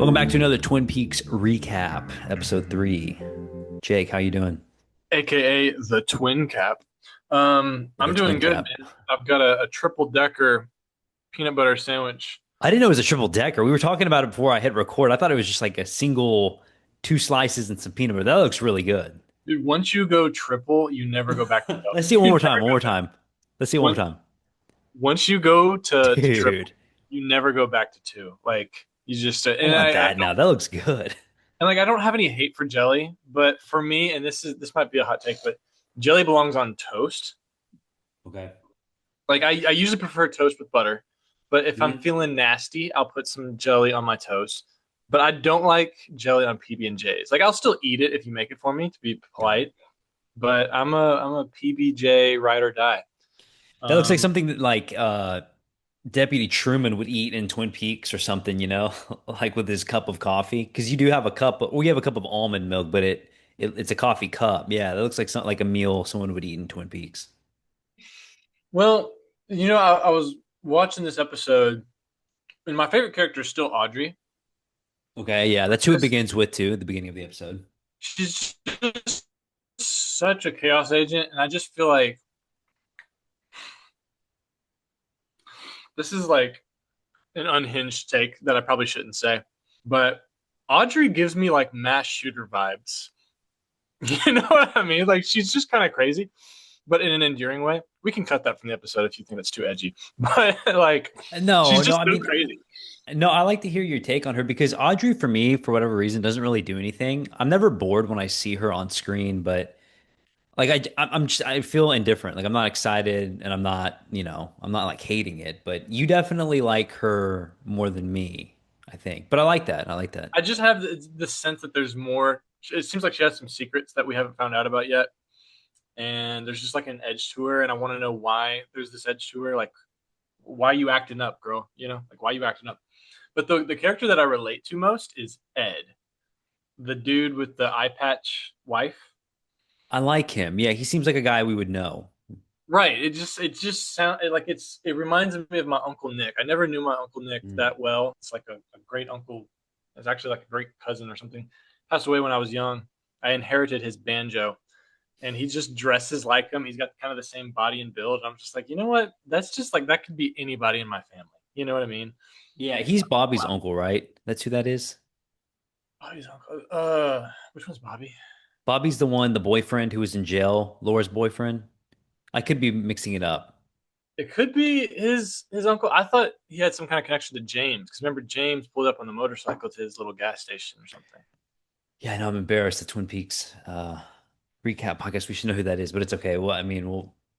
Welcome back to another Twin Peaks recap, episode 3. Jake, how you doing? aka the Twin Cap. The I'm twin doing good, cap. man. I've got a triple decker peanut butter sandwich. I didn't know it was a triple decker. We were talking about it before I hit record. I thought it was just like a single two slices and some peanut butter. That looks really good. Dude, once you go triple, you never go back to Let's double. see it one You more never time. One go more back. time. Let's see it one more Once time. once you go to triple, Dude, you never go back to two. Like you just I and want I that don't now. That looks good. and like I don't have any hate for jelly, but for me, and this might be a hot take, but jelly belongs on toast. Okay. Like I usually prefer toast with butter, but if I'm Mhm. feeling nasty, I'll put some jelly on my toast. But I don't like jelly on PB and J's. Like I'll still eat it if you make it for me to be Yeah. polite. But I'm a PBJ ride or die. That looks like Um, something that Deputy Truman would eat in Twin Peaks or something, like with his cup of coffee. Because you do have we have a cup of almond milk, but it's a coffee cup. Yeah, that looks like something like a meal someone would eat in Twin Peaks. well, I was watching this episode, and my favorite character is still Audrey. Okay, yeah, that's who it begins with too at the beginning of the episode. She's just such a chaos agent, and I just feel like this is like an unhinged take that I probably shouldn't say, but Audrey gives me like mass shooter vibes. You know what I mean? Like she's just kind of crazy, but in an endearing way. We can cut that from the episode if you think it's too edgy. But like No, she's no, just I so mean, crazy. no, I like to hear your take on her because Audrey, for me, for whatever reason, doesn't really do anything. I'm never bored when I see her on screen, but like I feel indifferent. Like I'm not excited, and I'm not like hating it. But you definitely like her more than me, I think. But I like that. I like that. I just have the sense that there's more. It seems like she has some secrets that we haven't found out about yet, and there's just like an edge to her, and I want to know why there's this edge to her. Like, why you acting up, girl? Like why you acting up? But the character that I relate to most is Ed, the dude with the eye patch wife. I like him. Yeah, he seems like a guy we would know. Right. It just sound like it reminds me of my Uncle Nick. I never knew my Uncle Nick Mm. that well. It's like a great uncle. It's actually like a great cousin or something. Passed away when I was young. I inherited his banjo, and he just dresses like him. He's got kind of the same body and build. I'm just like, you know what? That's just like that could be anybody in my family. You know what I mean? Yeah, he's Bobby's Wow. uncle, right? That's who that is. Bobby's uncle. Which one's Bobby? Bobby's the one, the boyfriend who was in jail, Laura's boyfriend. I could be mixing it up. It could be his uncle. I thought he had some kind of connection to James because remember James pulled up on the motorcycle to his little gas station or something. Yeah, I know I'm embarrassed. The Twin Peaks recap podcast. We should know who that is, but it's okay. Well, I mean,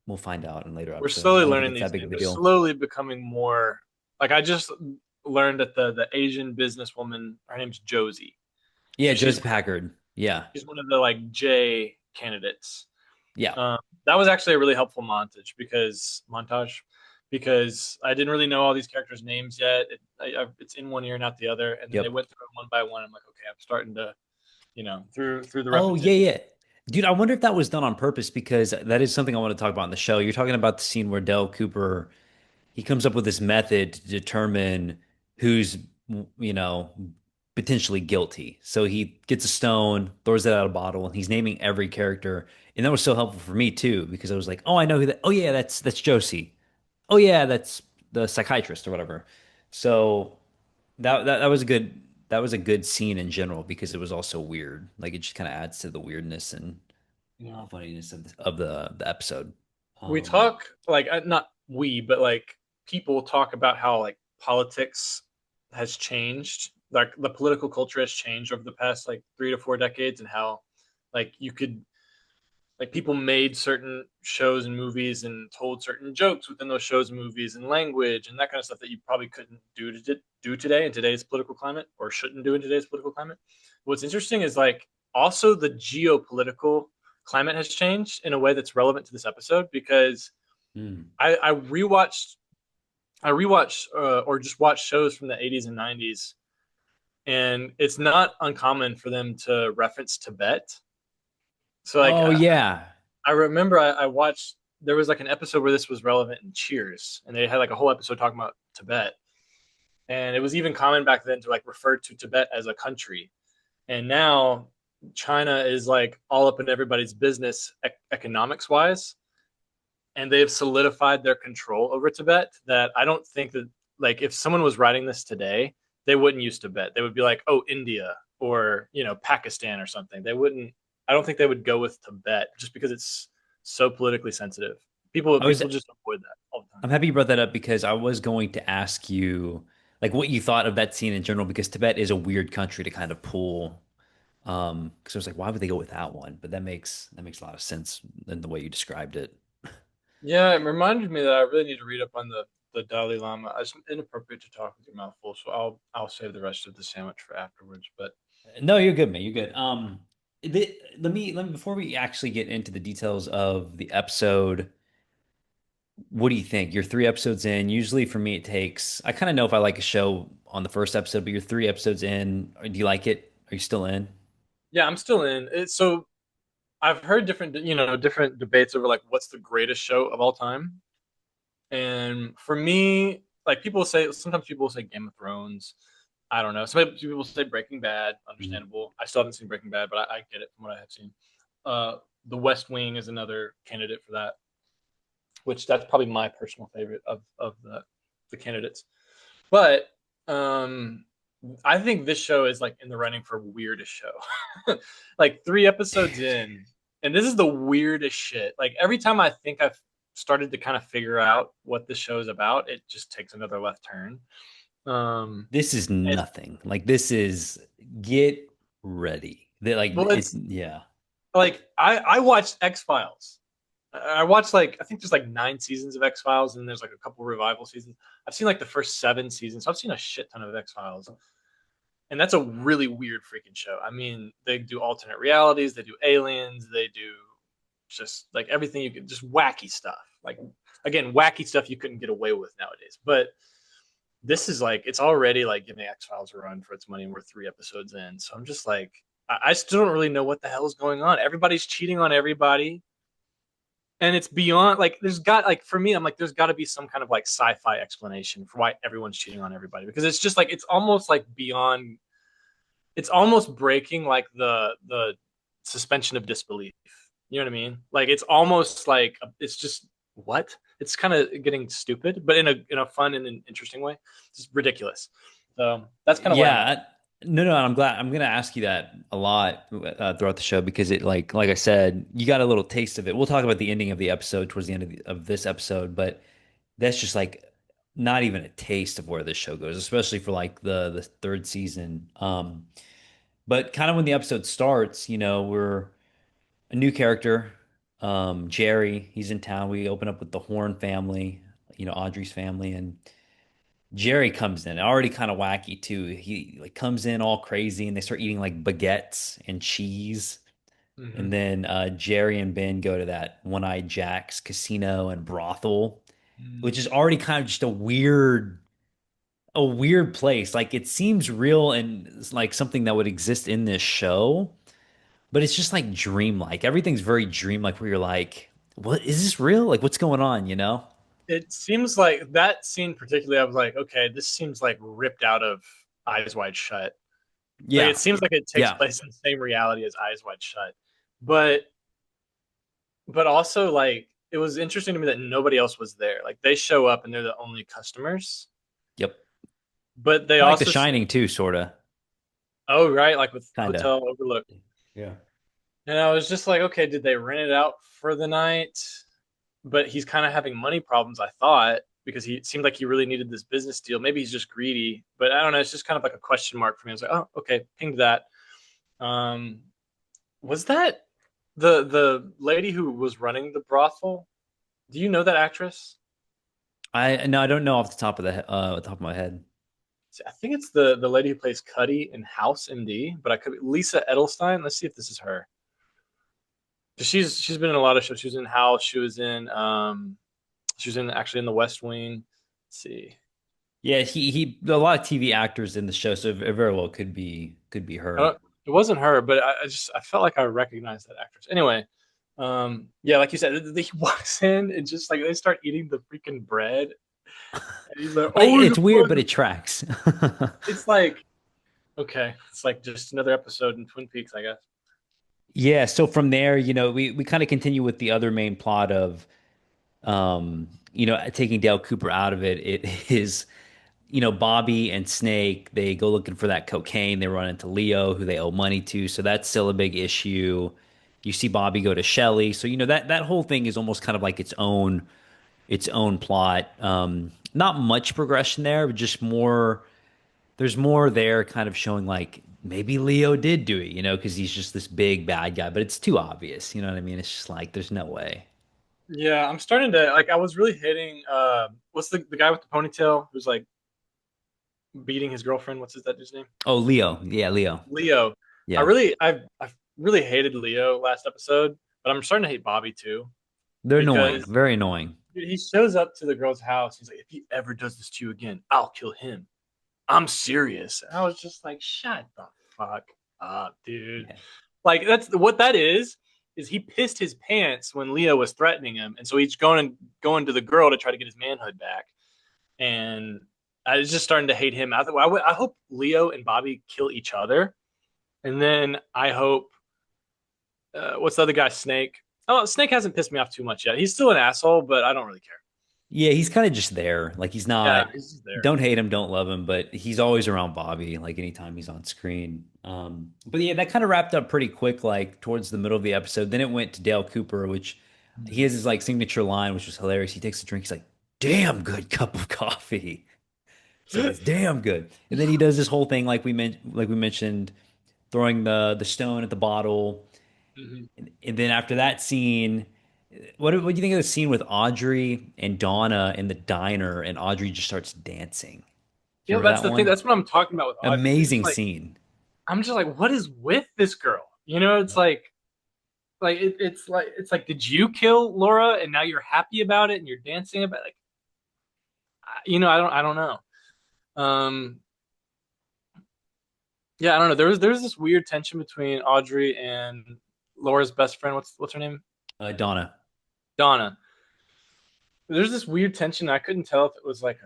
we'll find out in later We're episodes. I slowly don't think learning it's that these big of names. a They're deal. slowly becoming more like I just learned that the Asian businesswoman, her name's Josie. Yeah, So she's Joseph Packard. Yeah, she's one of the like J candidates. yeah. Um, that was actually a really helpful montage because I didn't really know all these characters' names yet. It's in one ear, not the other, and then they Yep. went through it one by one. I'm like, okay, I'm starting to, through the Oh, yeah, repetition. yeah. Dude, I wonder if that was done on purpose because that is something I want to talk about in the show. You're talking about the scene where Dell Cooper he comes up with this method to determine who's, you know, potentially guilty. So he gets a stone, throws it out of a bottle, and he's naming every character. And that was so helpful for me too, because I was like, oh, I know who that. Oh yeah, that's Josie. Oh yeah, that's the psychiatrist or whatever. So that was a good scene in general because it was also weird. Like it just kind of adds to the weirdness and Yeah. funniness of the episode. We Um, talk like not we, but like people talk about how like politics has changed, like the political culture has changed over the past like 3 to 4 decades, and how like you could like people made certain shows and movies and told certain jokes within those shows and movies and language and that kind of stuff that you probably couldn't do today in today's political climate or shouldn't do in today's political climate. What's interesting is like also the geopolitical climate has changed in a way that's relevant to this episode because hmm. I rewatched or just watched shows from the 80s and 90s, and it's not uncommon for them to reference Tibet. So like Oh yeah. I remember I watched there was like an episode where this was relevant in Cheers, and they had like a whole episode talking about Tibet. And it was even common back then to like refer to Tibet as a country. And now China is like all up in everybody's business economics wise, and they have solidified their control over Tibet. That I don't think that, like, if someone was writing this today, they wouldn't use Tibet. They would be like, oh, India, or Pakistan or something. They wouldn't. I don't think they would go with Tibet just because it's so politically sensitive. People I was people just avoid that all the time. I'm happy you brought that up because I was going to ask you like what you thought of that scene in general because Tibet is a weird country to kind of pull. Because I was like, why would they go with that one? But that makes a lot of sense in the way you described it. Yeah, it reminded me that I really need to read up on the Dalai Lama. It's inappropriate to talk with your mouth full, so I'll save the rest of the sandwich for afterwards. But No, you're good, man. You're good. Let me before we actually get into the details of the episode, what do you think? You're 3 episodes in. Usually for me, it takes, I kind of know if I like a show on the first episode, but you're 3 episodes in. Do you like it? Are you still in? yeah, I'm still in it. So I've heard different debates over like what's the greatest show of all time. And for me, like sometimes people say Game of Thrones. I don't know. Some people say Breaking Bad. Mhm. Understandable. I still haven't seen Breaking Bad, but I get it from what I have seen. The West Wing is another candidate for that, which that's probably my personal favorite of the candidates. But um, I think this show is like in the running for weirdest show. Like 3 episodes in, and this is the weirdest shit. Like every time I think I've started to kind of figure out what the show is about, it just takes another left turn. Um, This is it's nothing. Like this is get ready. They like well, it. it's Yeah. like I watched X Files. I watched like I think there's like 9 seasons of X Files, and there's like a couple revival seasons. I've seen like the first 7 seasons. So I've seen a shit ton of X Files, and that's a really weird freaking show. I mean, they do alternate realities, they do aliens, they do just like everything you could, just wacky stuff. Like again, wacky stuff you couldn't get away with nowadays. But this is like it's already like giving X Files a run for its money, and we're 3 episodes in. So I'm just like, I still don't really know what the hell is going on. Everybody's cheating on everybody, and it's beyond like there's got like for me, I'm like there's got to be some kind of like sci-fi explanation for why everyone's cheating on everybody because it's just like it's almost like beyond it's almost breaking like the suspension of disbelief. You know what I mean? Like it's almost like it's just what? It's kind of getting stupid, but in a fun and an interesting way. It's ridiculous. So that's kind of where I'm at. Yeah. No, no, I'm glad. I'm gonna ask you that a lot throughout the show because it like I said, you got a little taste of it. We'll talk about the ending of the episode towards the end of this episode, but that's just like not even a taste of where this show goes, especially for like the third season. But kind of when the episode starts, we're a new character, Jerry. He's in town. We open up with the Horn family, Audrey's family, and Jerry comes in already kind of wacky too. He like comes in all crazy, and they start eating like baguettes and cheese. And Mm-hmm. then Jerry and Ben go to that One-Eyed Jack's casino and brothel, which is already kind of just a weird place. Like it seems real and it's like something that would exist in this show, but it's just like dreamlike. Everything's very dreamlike where you're like, what is this real? Like what's going on, you know? It seems like that scene particularly. I was like, okay, this seems like ripped out of Eyes Wide Shut. Like Yeah. it seems like it takes Yeah. place in the same reality as Eyes Wide Shut, but also like it was interesting to me that nobody else was there. Like they show up and they're the only customers, Yep. but they Kind of like The also seem Shining too, sort of. oh right, like with Kind of. Hotel Overlook. Yeah. And I was just like, okay, did they rent it out for the night? But he's kind of having money problems, I thought, because he it seemed like he really needed this business deal. Maybe he's just greedy, but I don't know. It's just kind of like a question mark for me. I was like, oh, okay, pinged that. Um, was that the lady who was running the brothel? Do you know that actress? I no, I don't know off the top of my head. I think it's the lady who plays Cuddy in House MD, but I could be Lisa Edelstein. Let's see if this is her. Because she's been in a lot of shows. She was in House. She was in actually in The West Wing. Let's see. Yeah, he a lot of TV actors in the show, so it very well could be I her. don't, it wasn't her, but I felt like I recognized that actress. Anyway, yeah, like you said, he walks in and just like they start eating the freaking bread, And he's like, Like, always a it's weird, but pleasure. it tracks. It's like, okay, it's like just another episode in Twin Peaks, I guess. Yeah, so from there, we kind of continue with the other main plot of taking Dale Cooper out of it. It is, Bobby and Snake, they go looking for that cocaine. They run into Leo, who they owe money to, so that's still a big issue. You see Bobby go to Shelly. So, that whole thing is almost kind of like its own plot. Not much progression there, but just more there's more there kind of showing like maybe Leo did do it, because he's just this big bad guy, but it's too obvious. You know what I mean? It's just like there's no way. Yeah, I'm starting to like. I was really hating. What's the guy with the ponytail who's like beating his girlfriend? What's his that dude's name? Oh, Leo. Yeah, Leo. Leo. Yeah. I really hated Leo last episode, but I'm starting to hate Bobby too They're annoying. because Very annoying. dude, he shows up to the girl's house. He's like, if he ever does this to you again, I'll kill him. I'm serious. And I was just like, shut the fuck up, dude. Yeah. Like that's what that is he pissed his pants when Leo was threatening him, and so he's going to the girl to try to get his manhood back. And I was just starting to hate him. I hope Leo and Bobby kill each other, and then I hope what's the other guy, Snake? Oh, Snake hasn't pissed me off too much yet. He's still an asshole, but I don't really care. Yeah, he's kind of just there. Like he's Yeah, not he's just there. don't hate him, don't love him, but he's always around Bobby, like anytime he's on screen. But yeah, that kind of wrapped up pretty quick, like towards the middle of the episode. Then it went to Dale Cooper, which he has his like signature line, which was hilarious. He takes a drink, he's like, damn good cup of coffee. He's like, it's damn good. And then he does this whole thing like we mentioned, throwing the stone at the bottle. Mhm. And then after that scene, what do you think of the scene with Audrey and Donna in the diner, and Audrey just starts dancing? You remember That's that the thing. one? That's what I'm talking about with Audrey. Amazing scene. I'm just like, what is with this girl? It's like it's like, did you kill Laura and now you're happy about it and you're dancing about it? Like, I don't know. Um, yeah, I don't know. There was this weird tension between Audrey and Laura's best friend. What's her name? Donna. Donna. There's this weird tension. I couldn't tell if it was like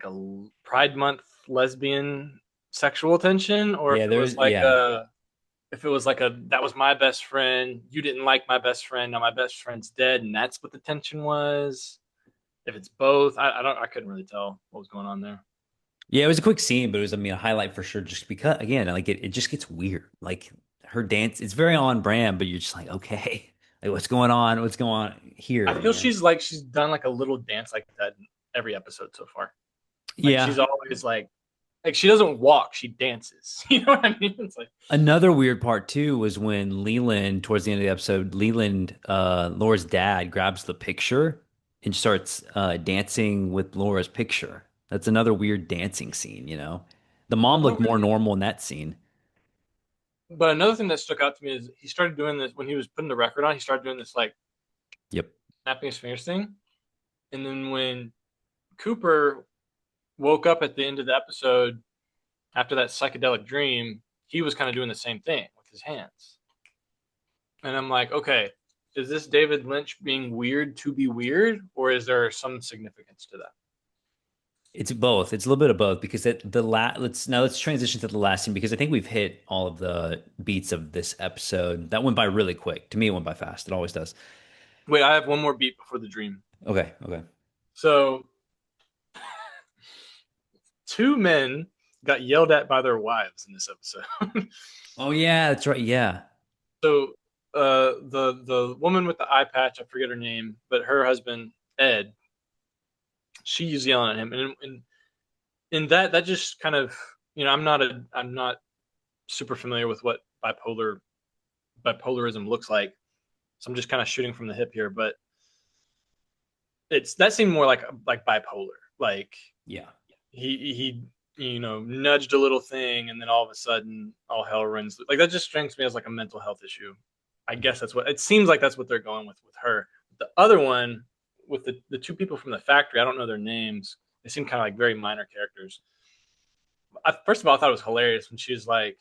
a Pride Month lesbian sexual tension or if Yeah, it was like yeah. a that was my best friend, you didn't like my best friend, now my best friend's dead, and that's what the tension was. If it's both, I couldn't really tell what was going on there. Yeah, it was a quick scene, but it was, I mean, a highlight for sure, just because, again, like it just gets weird. Like her dance, it's very on brand, but you're just like, okay, like what's going on? What's going on here? I feel she's done like a little dance like that in every episode so far. Like Yeah. she's always like she doesn't walk, she dances. You know what I mean? It's like Another weird part too was when Leland, towards the end of the episode, Leland, Laura's dad, grabs the picture and starts dancing with Laura's picture. That's another weird dancing scene. The mom looked more normal in that scene. but another thing that stuck out to me is he started doing this when he was putting the record on. He started doing this like Yep. snapping his fingers thing, and then when Cooper woke up at the end of the episode after that psychedelic dream, he was kind of doing the same thing with his hands. And I'm like, okay, is this David Lynch being weird to be weird, or is there some significance to that? It's both. It's a little bit of both because let's transition to the last scene because I think we've hit all of the beats of this episode. That went by really quick. To me, it went by fast. It always does. Wait, I have one more beat before the dream. Okay. Okay. So, two men got yelled at by their wives in this episode. Oh yeah, that's right. Yeah. So, the woman with the eye patch, I forget her name, but her husband Ed, she's yelling at him, and that just kind of, I'm not super familiar with what bipolarism looks like, so I'm just kind of shooting from the hip here, but that seemed more like bipolar, like Yeah. he nudged a little thing and then all of a sudden all hell runs like that. Just strikes me as like a mental health issue. I guess that's what it seems like. That's what they're going with her. The other one with the two people from the factory, I don't know their names. They seem kind of like very minor characters. First of all, I thought it was hilarious when she was like,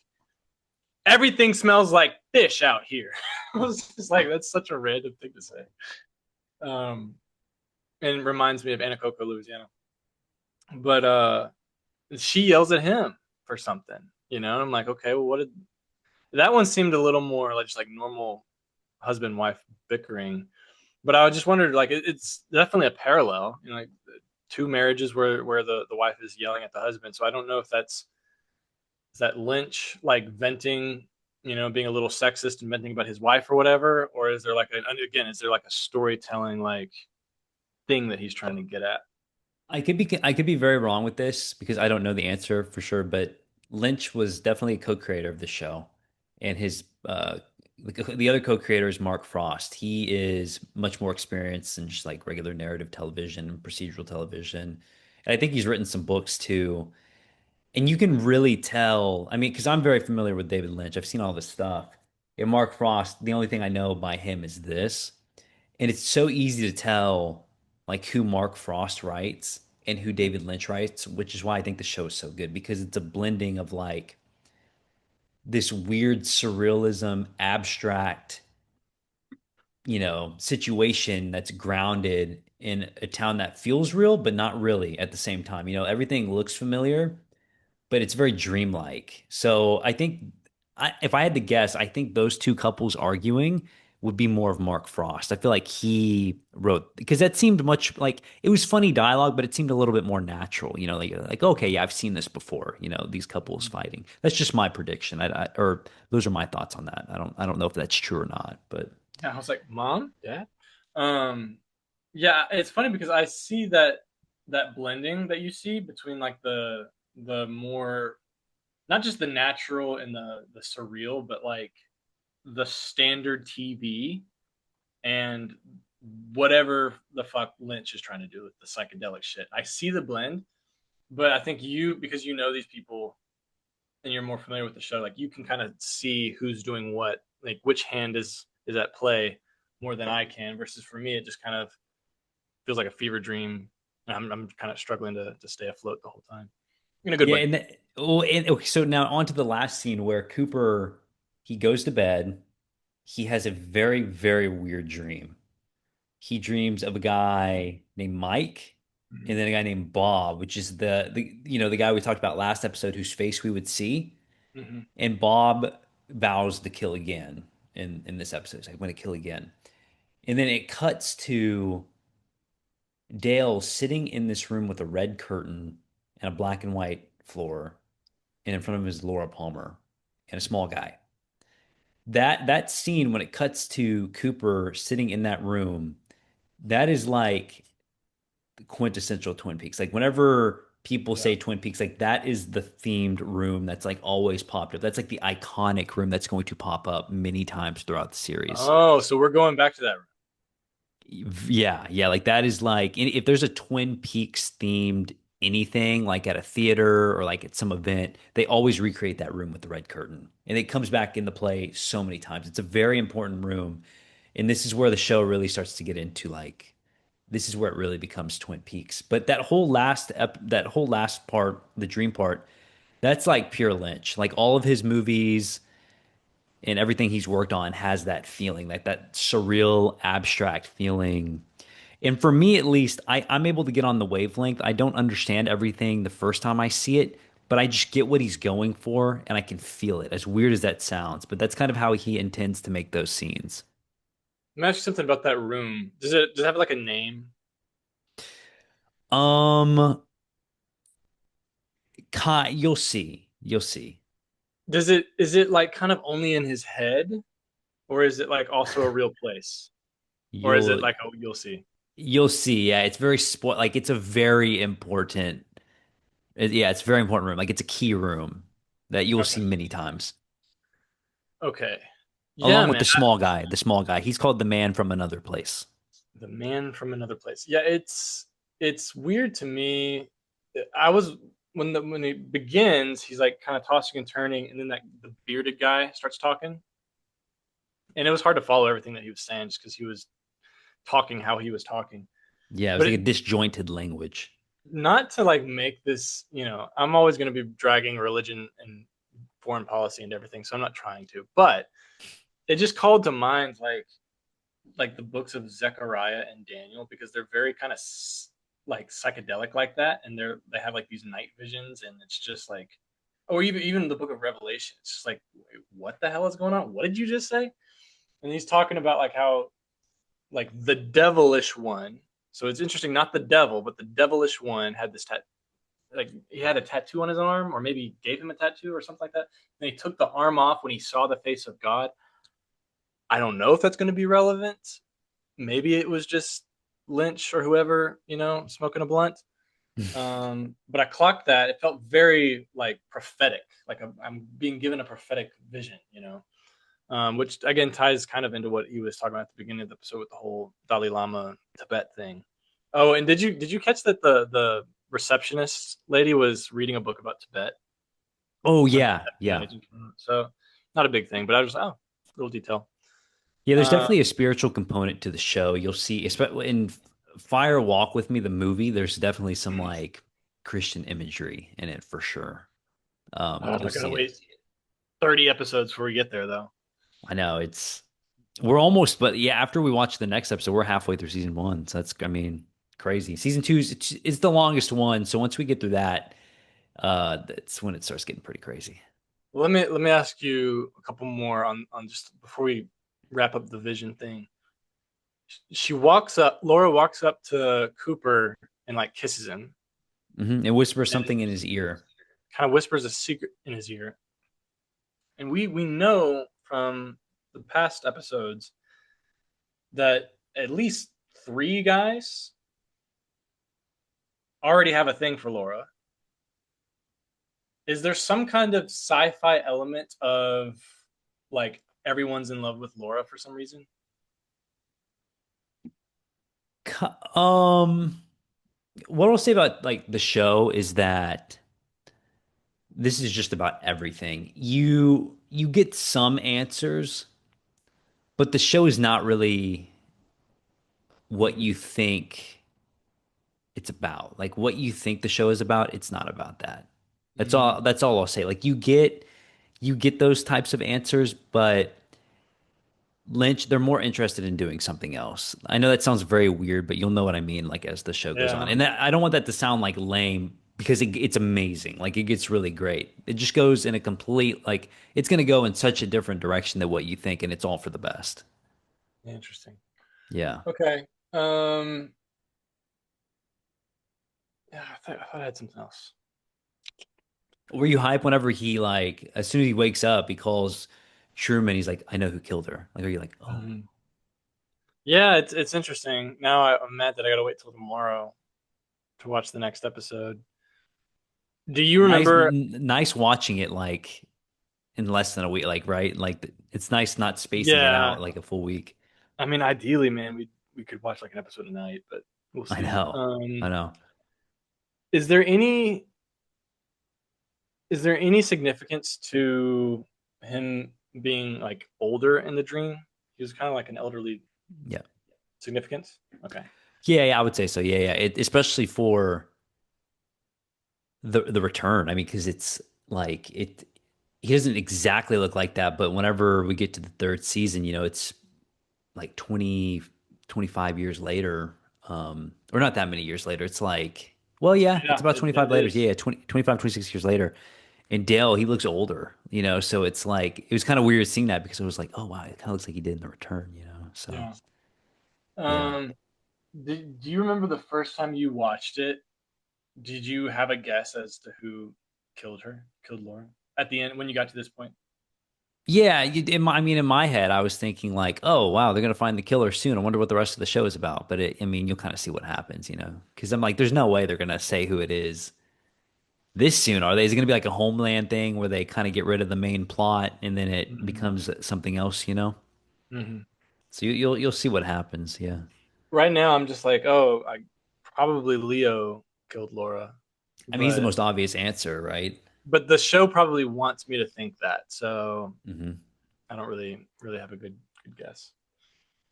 everything smells like fish out here. I was just like, that's such a random thing to say. And it reminds me of Anacoco, Louisiana. But she yells at him for something, you know. And I'm like, okay, well, what did that one seemed a little more like just like normal husband wife bickering. But I just wondered, like, it's definitely a parallel, you know, like two marriages where the wife is yelling at the husband. So I don't know if that's is that Lynch like venting, you know, being a little sexist and venting about his wife or whatever, or is there like again, is there like a storytelling like thing that he's trying to get at? I could be very wrong with this because I don't know the answer for sure, but Lynch was definitely a co-creator of the show, and his the other co-creator is Mark Frost. He is much more experienced in just like regular narrative television and procedural television. And I think he's written some books too. And you can really tell, I mean, because I'm very familiar with David Lynch. I've seen all this stuff. And Mark Frost, the only thing I know by him is this. And it's so easy to tell like who Mark Frost writes and who David Lynch writes, which is why I think the show is so good because it's a blending of like this weird surrealism, abstract, situation that's grounded in a town that feels real, but not really at the same time. Everything looks familiar, but it's very dreamlike. So I think if I had to guess, I think those two couples arguing would be more of Mark Frost. I feel like he wrote because that seemed much like it was funny dialogue, but it seemed a little bit more natural. Like okay, yeah, I've seen this before. These couples fighting. That's just my prediction. Or those are my thoughts on that. I don't know if that's true or not, but Yeah, I was like, Mom, Dad. Um, yeah, it's funny because I see that blending that you see between like the more not just the natural and the surreal, but like the standard TV and whatever the fuck Lynch is trying to do with the psychedelic shit. I see the blend, but I think you because you know these people and you're more familiar with the show, like you can kind of see who's doing what, like which hand is at play more than I can. Versus for me, it just kind of feels like a fever dream. I'm kind of struggling to stay afloat the whole time in a good yeah. way. And okay, so now on to the last scene where Cooper he goes to bed. He has a very, very weird dream. He dreams of a guy named Mike and Mm-hmm. then a guy named Bob, which is the guy we talked about last episode whose face we would see. Mm-hmm. And Bob vows to kill again in this episode. He's like, I'm going to kill again. And then it cuts to Dale sitting in this room with a red curtain and a black and white floor. And in front of him is Laura Palmer and a small guy. That scene when it cuts to Cooper sitting in that room, that is like quintessential Twin Peaks. Like whenever people Yeah. say Twin Peaks, like that is the themed room that's like always popped up. That's like the iconic room that's going to pop up many times throughout the series. Oh, so we're going back to that. Yeah, yeah, like that is like if there's a Twin Peaks themed anything like at a theater or like at some event, they always recreate that room with the red curtain. And it comes back into play so many times. It's a very important room. And this is where the show really starts to get into like this is where it really becomes Twin Peaks. But that whole last part, the dream part, that's like pure Lynch. Like all of his movies and everything he's worked on has that feeling, like that surreal, abstract feeling. And for me, at least, I'm able to get on the wavelength. I don't understand everything the first time I see it, but I just get what he's going for and I can feel it, as weird as that sounds. But that's kind of how he intends to make those scenes. Let me ask you something about that room. Does it have like a name? Um, you'll see. You'll see. Does it is it like kind of only in his head, or is it like also a real place, or is it You'll like oh you'll see? you'll see. Yeah, it's very like it's a very important. Yeah, it's a very important room. Like it's a key room that you'll Okay. see many times. Okay. Yeah, Along with man. the small guy, the small guy. He's called the man from another place. The man from another place. Yeah, it's weird to me. I was when it begins, he's like kind of tossing and turning, and then that the bearded guy starts talking, and it was hard to follow everything that he was saying just because he was talking how he was talking. Yeah, it was But like a it, disjointed language. not to like make this, you know, I'm always going to be dragging religion and foreign policy and everything, so I'm not trying to. But it just called to mind like the books of Zechariah and Daniel because they're very kind of like psychedelic like that, and they have like these night visions, and it's just like, or even the Book of Revelation, it's just like, wait, what the hell is going on? What did you just say? And he's talking about like how like the devilish one. So it's interesting, not the devil, but the devilish one had this like he had a tattoo on his arm, or maybe gave him a tattoo or something like that. And he took the arm off when he saw the face of God. I don't know if that's going to be relevant. Maybe it was just Lynch or whoever, smoking a blunt. But I clocked that. It felt very like prophetic, like I'm being given a prophetic vision, which again ties kind of into what he was talking about at the beginning of the episode with the whole Dalai Lama Tibet thing. Oh, and did you catch that the receptionist lady was reading a book about Tibet? Oh When yeah, the yeah. agent came out? So not a big thing, but I was just, little detail. Yeah, there's Uh, definitely a spiritual component to the show. You'll see, especially in Fire Walk with Me, the movie, there's definitely some like Christian imagery in it for sure. I You'll gotta see it. wait 30 episodes before we get there, though. I know we're almost, but yeah, after we watch the next episode, we're halfway through season one. So that's, I mean, crazy. Season two is the longest one. So once we get through that, that's when it starts getting pretty crazy. Let me ask you a couple more on just before we wrap up the vision thing. Laura walks up to Cooper and like kisses him, And whisper and something in his ear. kind of whispers a secret in his ear. And we know from the past episodes that at least three guys already have a thing for Laura. Is there some kind of sci-fi element of like everyone's in love with Laura for some reason? Um, what I'll say about like the show is that this is just about everything. You get some answers, but the show is not really what you think it's about. Like what you think the show is about, it's not about that. Mm, That's all I'll say. Like you get those types of answers, but Lynch, they're more interested in doing something else. I know that sounds very weird, but you'll know what I mean, like as the show goes on. yeah, And I don't want that to sound like lame because it's amazing. Like it gets really great. It just goes in a complete like it's going to go in such a different direction than what you think, and it's all for the best. interesting. Yeah. Okay. Yeah, I thought I had something else. Were you hype whenever he like as soon as he wakes up, he calls Truman. He's like, "I know who killed her." Like, are you like, "Oh, Mhm. Yeah, it's interesting. Now I'm mad that I gotta wait till tomorrow to watch the next episode. Do you nice, remember? nice watching it like in less than a week, like right? Like it's nice not spacing it Yeah, out like a full week." I mean, ideally, man, we could watch like an episode a night, but we'll I see. know. I know. Is there any significance to him being like older in the dream? He was kind of like an elderly Yeah. significance. Okay. Yeah, yeah, I would say so. Yeah, yeah. Especially for the return. I mean, because it's like he doesn't exactly look like that, but whenever we get to the third season, it's like 20, 25 years later, or not that many years later. It's like, well, yeah, it's Yeah, about it, 25 it later. is. Yeah, 20, 25, 26 years later. And Dale, he looks older, so it's like, it was kind of weird seeing that because it was like, oh, wow, it kind of looks like he did in the return. So, Yeah. yeah. Um, do you remember the first time you watched it? Did you have a guess as to who killed Laura at the end when you got to this point? Yeah, I mean, in my head, I was thinking like, oh wow, they're gonna find the killer soon. I wonder what the rest of the show is about. But I mean, you'll kind of see what happens. Because I'm like, there's no way they're gonna say who it is this soon, are they? Is it gonna be like a Homeland thing where they kind of get rid of the main plot and then it Mm-hmm. becomes something else? Mm-hmm. So you'll see what happens. Yeah, Right now, I'm just like, oh, I probably Leo killed Laura, I mean, he's the but most obvious answer, right? the show probably wants me to think that, so Hmm. I don't really have a good guess.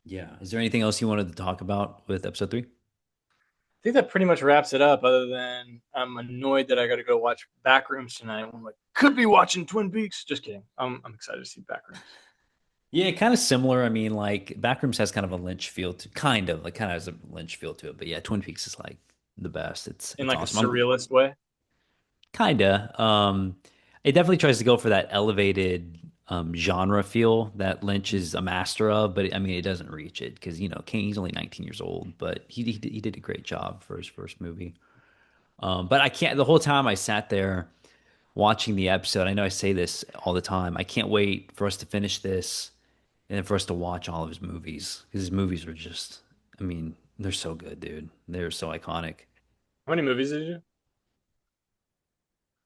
Yeah. Is there anything else you wanted to talk about with episode three? I think that pretty much wraps it up. Other than I'm annoyed that I got to go watch Backrooms tonight. I'm like, could be watching Twin Peaks. Just kidding. I'm excited to see Backrooms. Yeah, kind of similar. I mean, like Backrooms has kind of a Lynch feel to kind of has a Lynch feel to it. But yeah, Twin Peaks is like the best. in It's like a awesome. I'm surrealist way. kinda. It definitely tries to go for that elevated genre feel that Lynch is a master of, but I mean, it doesn't reach it because King, he's only 19 years old, but he did a great job for his first movie. But I can't. The whole time I sat there watching the episode, I know I say this all the time. I can't wait for us to finish this and then for us to watch all of his movies because his movies are just, I mean, they're so good, dude. They're so iconic. How many movies did you do?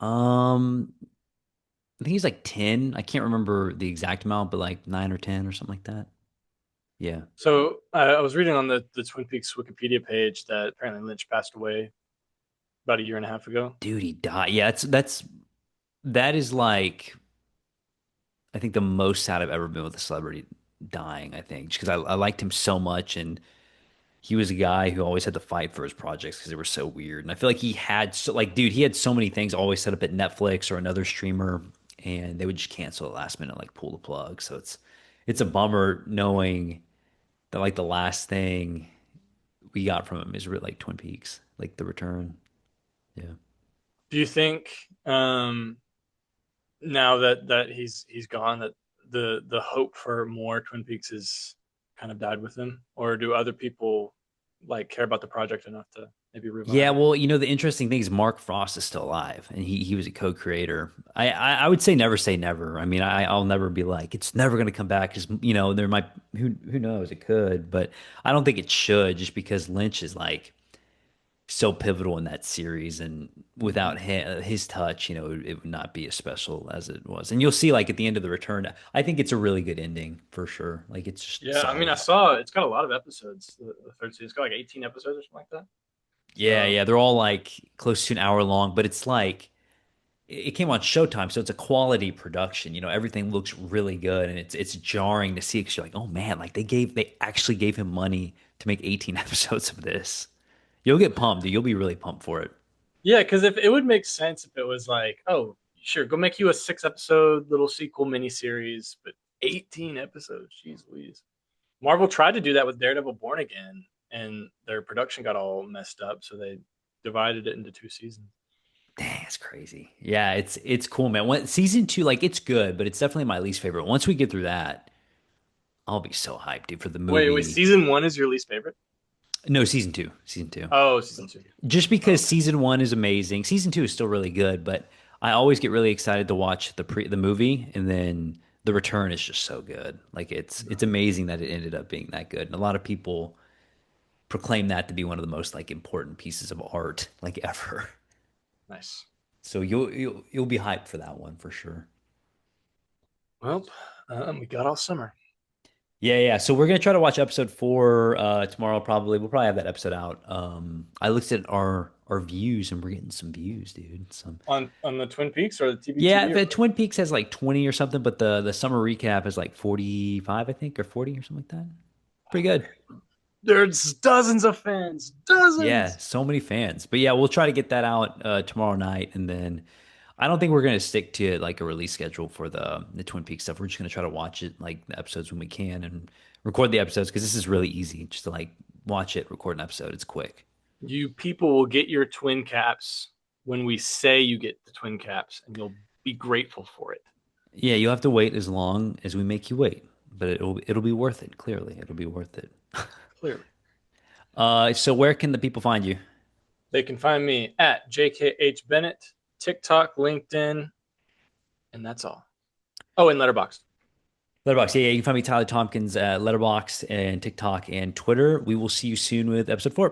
Um, I think he's like 10. I can't remember the exact amount, but like 9 or 10 or something like that. Yeah. So I was reading on the Twin Peaks Wikipedia page that apparently Lynch passed away about a year and a half ago. Dude, he died. Yeah, that is like I think the most sad I've ever been with a celebrity dying, I think, just because I liked him so much and he was a guy who always had to fight for his projects because they were so weird. And I feel like he had so like, dude, he had so many things always set up at Netflix or another streamer, and they would just cancel at the last minute, like pull the plug. So it's a bummer knowing that like the last thing we got from him is really like Twin Peaks, like The Return. Yeah. Do you think now that he's gone that the hope for more Twin Peaks is kind of died with him, or do other people like care about the project enough to maybe Yeah, revive it? well, the interesting thing is Mark Frost is still alive, and he was a co-creator. I would say never. I mean, I'll never be like it's never going to come back because there might who knows it could, but I don't think it should just because Lynch is like so pivotal in that series, and Mm-hmm. without his touch, it would not be as special as it was. And you'll see like at the end of the return, I think it's a really good ending for sure. Like it's just Yeah, I mean, I solid. saw it's got a lot of episodes. The third season, it's got like 18 episodes or something like that. Yeah, So yeah, they're all like close to an hour long, but it's like it came on Showtime, so it's a quality production. Everything looks really good, and it's jarring to see because you're like, oh man, like they actually gave him money to make 18 episodes of this. You'll get pumped, dude. You'll be really pumped for it. yeah, because if it would make sense if it was like, oh, sure, go make you a 6 episode little sequel miniseries, but 18 episodes, jeez Louise. Marvel tried to do that with Daredevil Born Again, and their production got all messed up, so they divided it into 2 seasons. Dang, it's crazy. Yeah, it's cool, man. Season two, like it's good, but it's definitely my least favorite. Once we get through that, I'll be so hyped, dude, for the Wait, movie. season one is your least favorite? No, season two. Oh, season two. Just Oh, because okay. season one is amazing. Season two is still really good, but I always get really excited to watch the movie, and then the return is just so good. Like it's amazing that it ended up being that good. And a lot of people proclaim that to be one of the most like important pieces of art like ever. Nice. So you'll be hyped for that one for sure. Well, we got all summer. Yeah, yeah. So we're gonna try to watch episode four tomorrow. Probably we'll probably have that episode out. I looked at our views and we're getting some views, dude. Some On the Twin Peaks or the Yeah, TBTV or the both? Twin Peaks has like 20 or something, but the summer recap is like 45, I think, or 40 or something like that. Pretty good. There's dozens of fans, Yeah, dozens. so many fans. But yeah, we'll try to get that out tomorrow night, and then I don't think we're gonna stick to like a release schedule for the Twin Peaks stuff. We're just gonna try to watch it like the episodes when we can and record the episodes because this is really easy. Just to like watch it, record an episode. It's quick. You people will get your twin caps when we say you get the twin caps, and you'll be grateful for it. Yeah, you'll have to wait as long as we make you wait, but it'll be worth it. Clearly, it'll be worth it. Clearly. So where can the people find you? They can find me at JKH Bennett, TikTok, LinkedIn, and that's all. Oh, and Letterboxd. Letterbox. Yeah, yeah, you can find me Tyler Tompkins at Letterbox and TikTok and Twitter. We will see you soon with episode four.